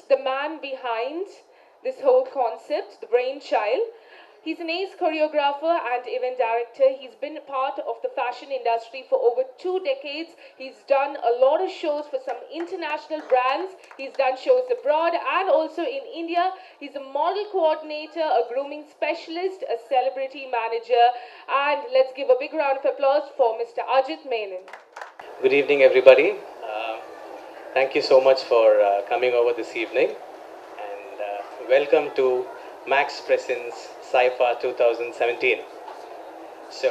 the man behind this whole concept, the brainchild. He's an ace choreographer and event director. He's been part of the fashion industry for over 2 decades. He's done a lot of shows for some international brands. He's done shows abroad and also in India. He's a model coordinator, a grooming specialist, a celebrity manager. And let's give a big round of applause for Mr. Ajit Menon. Good evening, everybody. Thank you so much for coming over this evening, and welcome to Max Presents SIFA 2017. So,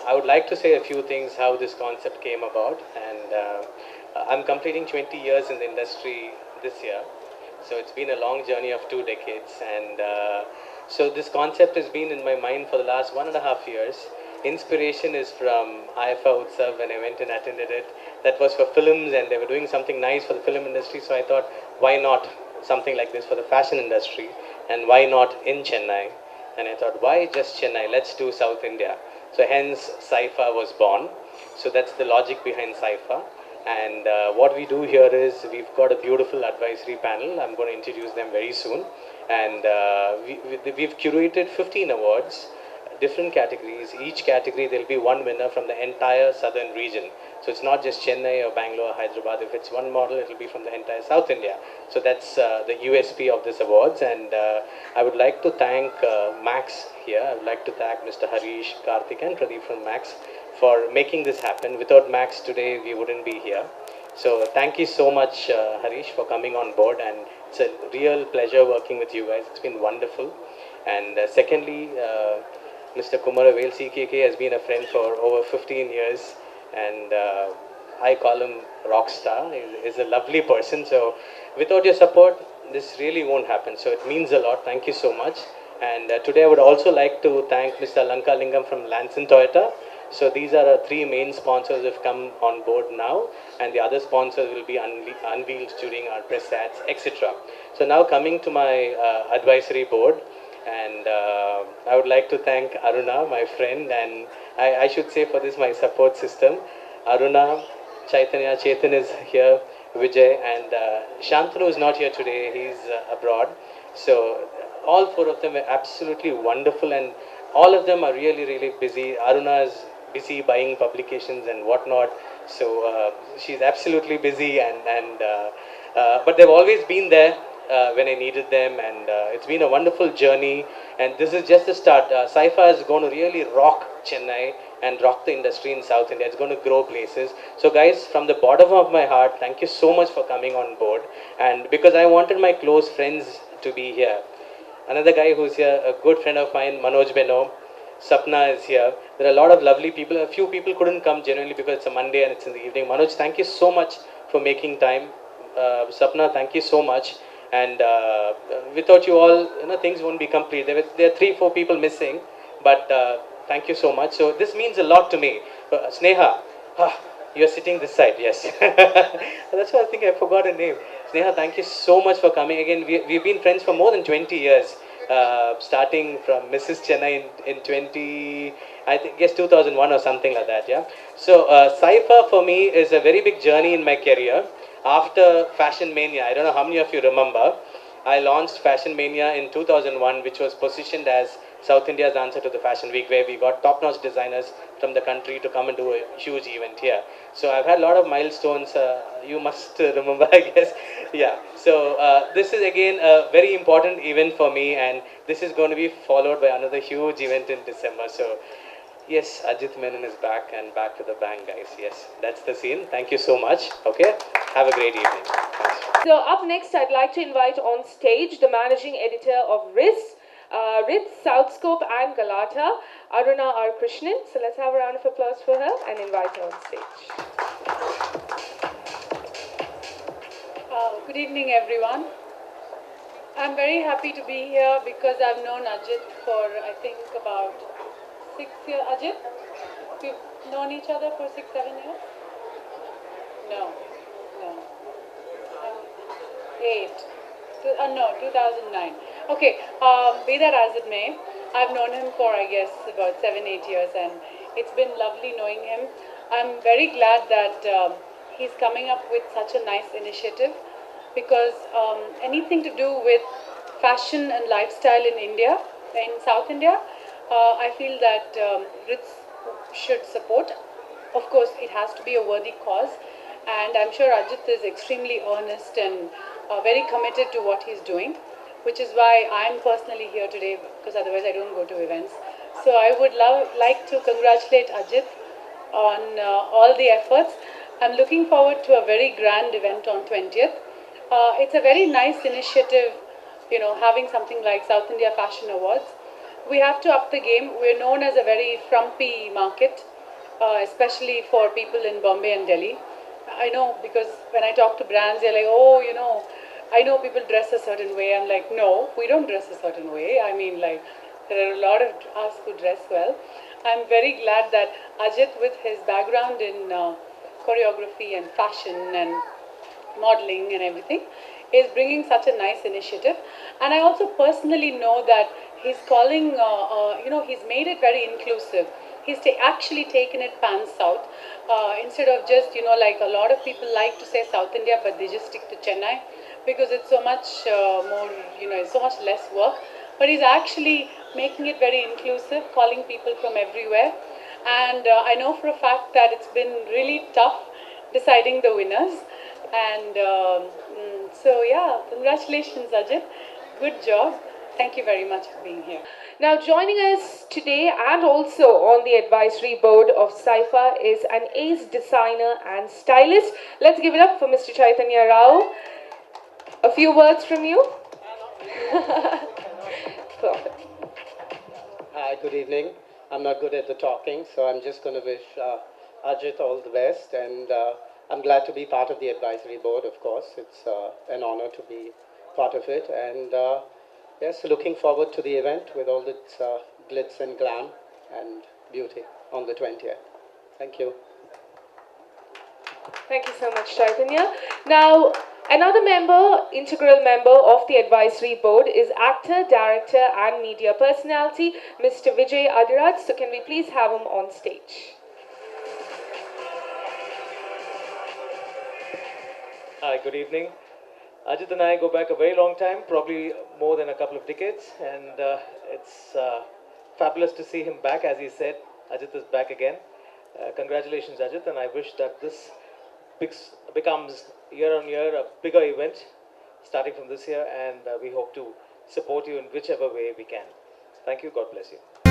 I would like to say a few things how this concept came about, and I'm completing 20 years in the industry this year. So it's been a long journey of 2 decades, and so this concept has been in my mind for the last 1.5 years. Inspiration is from IFA Utsav when I went and attended it. That was for films, and they were doing something nice for the film industry. So I thought, why not something like this for the fashion industry, and why not in Chennai? And I thought, why just Chennai? Let's do South India. So hence, SIFA was born. So that's the logic behind SIFA. And what we do here is we've got a beautiful advisory panel. I'm going to introduce them very soon. And we've curated 15 awards, different categories. Each category, there'll be one winner from the entire southern region. So it's not just Chennai or Bangalore or Hyderabad. If it's one model, it'll be from the entire South India. So that's the USP of this awards. And I would like to thank Max here. I would like to thank Mr. Harish, Karthik and Pradeep from Max for making this happen. Without Max today, we wouldn't be here. So thank you so much, Harish, for coming on board. And it's a real pleasure working with you guys. It's been wonderful. And secondly, Mr. Kumaravel CKK has been a friend for over 15 years, and I call him Rockstar. He's a lovely person. So without your support, this really won't happen. So it means a lot. Thank you so much. And today I would also like to thank Mr. Lanka Lingam from Lanson Toyota. So these are our three main sponsors who have come on board now, and the other sponsors will be unveiled during our press ads, etc. So now coming to my advisory board, and I would like to thank Aruna, my friend, and I should say for this my support system. Aruna, Chaitanya, Chetan is here, Vijay, and Shantanu is not here today, he's abroad. So all four of them are absolutely wonderful, and all of them are really, really busy. Aruna is busy buying publications and whatnot, so she's absolutely busy, but they've always been there when I needed them, and it's been a wonderful journey. And this is just the start. SIFA is going to really rock Chennai and rock the industry in South India. It's going to grow places. So, guys, from the bottom of my heart, thank you so much for coming on board. And because I wanted my close friends to be here. Another guy who's here, a good friend of mine, Manoj Beno. Sapna is here. There are a lot of lovely people. A few people couldn't come genuinely because it's a Monday and it's in the evening. Manoj, thank you so much for making time. Sapna, thank you so much. And without you all, things won't be complete. There are 3-4 people missing, but thank you so much. So this means a lot to me. Sneha, you're sitting this side, yes. That's why I think I forgot her name. Sneha, thank you so much for coming. Again, we've been friends for more than 20 years, starting from Mrs. Chennai in 2001 or something like that, yeah. So SIFA for me is a very big journey in my career. After Fashion Mania, I don't know how many of you remember, I launched Fashion Mania in 2001, which was positioned as South India's answer to the Fashion Week, where we got top-notch designers from the country to come and do a huge event here. So I've had a lot of milestones. You must remember, I guess. Yeah. So this is again a very important event for me, and this is going to be followed by another huge event in December. So yes, Ajit Menon is back, and back to the bank, guys. Yes, that's the scene. Thank you so much. Okay, have a great evening. Thanks. So up next, I'd like to invite on stage the managing editor of Ritz, Southscope and Galata, Aruna R. Krishnan. So let's have a round of applause for her and invite her on stage. Good evening, everyone. I'm very happy to be here because I've known Ajit for, I think, about 6 years. Ajit, we've known each other for 6-7 years? No. 8. No, 2009. Okay, be that as it may, I've known him for, I guess, about 7-8 years, and it's been lovely knowing him. I'm very glad that he's coming up with such a nice initiative. because anything to do with fashion and lifestyle in India, in South India, I feel that RITS should support. Of course, it has to be a worthy cause, and I'm sure Ajit is extremely earnest and very committed to what he's doing, which is why I'm personally here today, because otherwise I don't go to events. So I would like to congratulate Ajit on all the efforts. I'm looking forward to a very grand event on 20th. It's a very nice initiative, having something like South India Fashion Awards. We have to up the game. We're known as a very frumpy market, especially for people in Bombay and Delhi. I know, because when I talk to brands, they're like, oh, I know people dress a certain way. I'm like, no, we don't dress a certain way. I mean, like, there are a lot of us who dress well. I'm very glad that Ajit, with his background in choreography and fashion and modeling and everything, is bringing such a nice initiative. And I also personally know that he's calling, he's made it very inclusive. He's actually taken it pan south, instead of just, like a lot of people like to say South India, but they just stick to Chennai because it's so much more, it's so much less work. But he's actually making it very inclusive, calling people from everywhere. And I know for a fact that it's been really tough deciding the winners. And so, yeah, congratulations, Ajit. Good job. Thank you very much for being here. Now, joining us today and also on the advisory board of Saifa is an ace designer and stylist. Let's give it up for Mr. Chaitanya Rao. A few words from you. Perfect. Hi, good evening. I'm not good at the talking, so I'm just going to wish Ajit all the best. And I'm glad to be part of the advisory board, of course. It's an honor to be part of it. And yes, looking forward to the event with all its glitz and glam and beauty on the 20th. Thank you. Thank you so much, Chaitanya. Now, another integral member of the advisory board is actor, director and media personality, Mr. Vijay Adiraj. So can we please have him on stage? Hi, good evening. Ajit and I go back a very long time, probably more than a couple of decades, and it's fabulous to see him back. As he said, Ajit is back again. Congratulations, Ajit, and I wish that this becomes year on year a bigger event starting from this year, and we hope to support you in whichever way we can. Thank you. God bless you.